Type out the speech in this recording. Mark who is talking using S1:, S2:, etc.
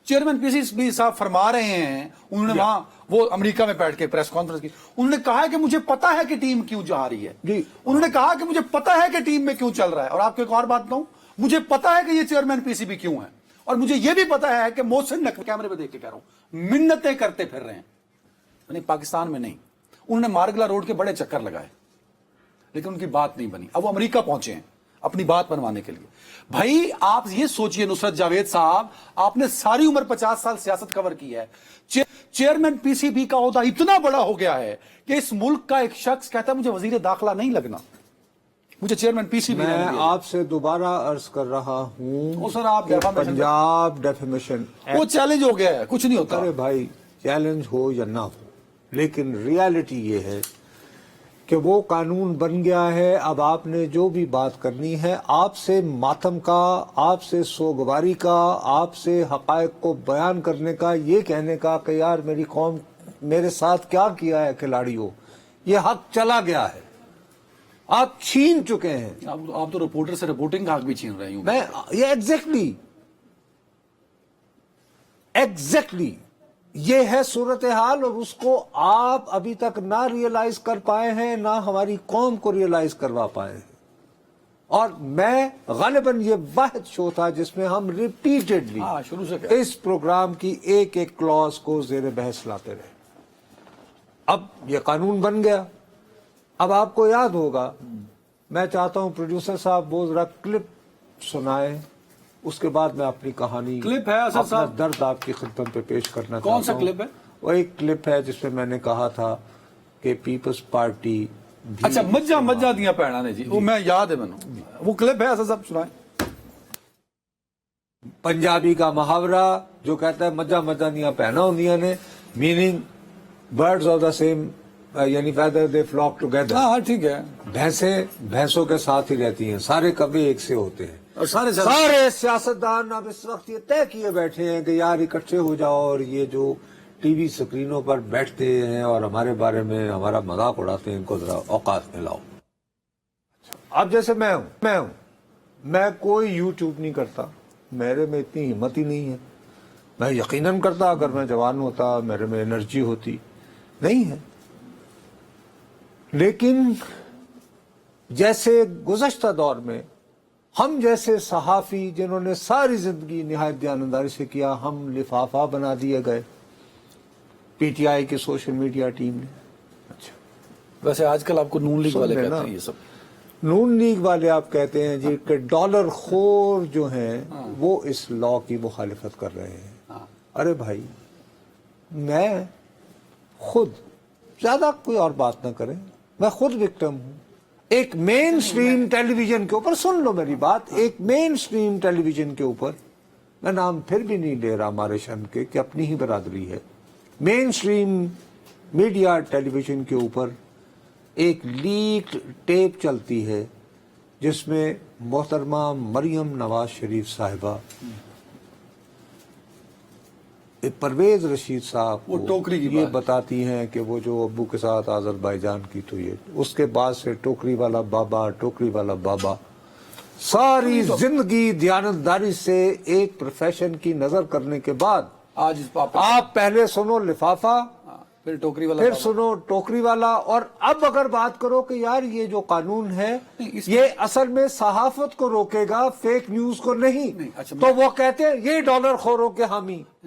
S1: Chairman P C B صاحب فرما رہے ہیں، انہوں نے وہاں وہ امریکہ میں بیٹھ کے پریس کانفرنس کی، انہوں نے کہا ہے کہ مجھے پتا ہے کہ ٹیم کیوں جا رہی ہے، انہوں نے کہا کہ مجھے پتا ہے کہ ٹیم میں کیوں چل رہا ہے. اور آپ کو ایک اور بات بتاؤں، مجھے پتا ہے کہ یہ چیئرمین پی سی بی کیوں ہے، اور مجھے یہ بھی پتا ہے کہ محسن نقوی، کیمرے پہ دیکھ کے کہہ رہا ہوں، منتیں کرتے پھر رہے ہیں، یعنی پاکستان میں نہیں. انہوں نے مارگلا روڈ کے بڑے چکر لگائے لیکن ان کی بات نہیں بنی. اب وہ امریکہ پہنچے ہیں اپنی بات بنوانے کے لیے. بھائی آپ یہ سوچئے نصرت جاوید صاحب، آپ نے ساری عمر 50 سال سیاست کور کی ہے، چیئرمین پی سی بی کا عہدہ اتنا بڑا ہو گیا ہے کہ اس ملک کا ایک شخص کہتا ہے مجھے وزیر داخلہ نہیں لگنا، مجھے چیئرمین پی سی بی
S2: میں آپ سے دوبارہ عرض کر رہا ہوں
S1: سر آپ
S2: کہ پنجاب ڈیفیمیشن
S1: وہ چیلنج ہو گیا ہے، کچھ نہیں ہوتا.
S2: ارے بھائی چیلنج ہو یا نہ ہو، لیکن ریالٹی یہ ہے کہ وہ قانون بن گیا ہے. اب آپ نے جو بھی بات کرنی ہے، آپ سے ماتم کا، آپ سے سوگواری کا، آپ سے حقائق کو بیان کرنے کا، یہ کہنے کا کہ یار میری قوم میرے ساتھ کیا کیا ہے کھلاڑیوں، یہ حق چلا گیا ہے، آپ چھین چکے ہیں.
S1: آپ تو رپورٹر سے رپورٹنگ کا حق بھی چھین رہے ہوں.
S2: میں یہ ایگزیکٹلی یہ ہے صورتحال، اور اس کو آپ ابھی تک نہ ریئلائز کر پائے ہیں، نہ ہماری قوم کو ریئلائز کروا پائے ہیں. اور میں غالباً یہ واحد شو تھا جس میں ہم ریپیٹڈلی
S1: شروع سے
S2: اس پروگرام کی ایک ایک کلاس کو زیر بحث لاتے رہے. اب یہ قانون بن گیا. اب آپ کو یاد ہوگا، میں چاہتا ہوں پروڈیوسر صاحب وہ ذرا کلپ سنائیں، اس کے بعد میں اپنی کہانی،
S1: کلپ ہے اسد
S2: اپنا
S1: صاحب؟
S2: درد آپ کی خدمت پہ پیش کرنا چاہتا ہوں.
S1: کون سا کلپ ہے؟
S2: وہ ایک کلپ ہے جس میں میں نے کہا تھا کہ پیپلز پارٹی
S1: اچھا مجھا دیا پیڑا نے جی، وہ میں یاد ہے مینوں، وہ کلپ ہے اسد صاحب سنائیں.
S2: پنجابی کا محاورہ جو کہتا ہے مجھا دیا پینا ہوندیاں نے، meaning birds of the same, یعنی ویدر دے فلاک ٹوگیدر.
S1: ہاں ٹھیک ہے.
S2: بھینسیں بھینسوں کے ساتھ ہی رہتی ہیں، سارے کبھی ایک سے ہوتے ہیں.
S1: اور
S2: سارے سیاستدان اب اس وقت یہ طے کیے بیٹھے ہیں کہ یار اکٹھے ہو جاؤ، اور یہ جو ٹی وی سکرینوں پر بیٹھتے ہیں اور ہمارے بارے میں ہمارا مذاق اڑاتے ہیں، ان کو ذرا اوقات میں لاؤ. اب جیسے میں کوئی یوٹیوب نہیں کرتا، میرے میں اتنی ہمت ہی نہیں ہے. میں یقیناً کرتا اگر میں جوان ہوتا، میرے میں انرجی ہوتی، نہیں ہے. لیکن جیسے گزشتہ دور میں ہم جیسے صحافی جنہوں نے ساری زندگی نہایت دیانتداری سے کیا، ہم لفافہ بنا دیے گئے پی ٹی آئی کی سوشل میڈیا ٹیم نے. اچھا
S1: ویسے آج کل آپ کو نون لیگ والے کہتے ہیں یہ سب،
S2: نون لیگ والے آپ کہتے ہیں جی کہ ڈالر خور جو ہیں وہ اس لا کی مخالفت کر رہے ہیں. ارے بھائی میں خود زیادہ کوئی اور بات نہ کریں، میں خود وکٹم ہوں. ایک مین سٹریم ٹیلی ویژن کے اوپر، سن لو میری بات، ایک مین سٹریم ٹیلی ویژن کے اوپر، میں نام پھر بھی نہیں لے رہا ہمارے شن کے کہ اپنی ہی برادری ہے، مین سٹریم میڈیا ٹیلی ویژن کے اوپر ایک لیکڈ ٹیپ چلتی ہے جس میں محترمہ مریم نواز شریف صاحبہ پرویز رشید صاحب کو یہ بتاتی ہیں کہ وہ جو ابو کے ساتھ آذربائیجان کی تو یہ، اس کے بعد سے ٹوکری والا بابا ساری زندگی دیانتداری سے ایک پروفیشن کی نظر کرنے کے بعد
S1: آج
S2: آپ پہلے سنو لفافہ،
S1: پھر ٹوکری والا،
S2: پھر سنو ٹوکری والا، اور اب اگر بات کرو کہ یار یہ جو قانون ہے یہ اصل میں صحافت کو روکے گا، فیک نیوز کو نہیں، تو وہ کہتے ہیں یہ ڈالر خوروں کے حامی.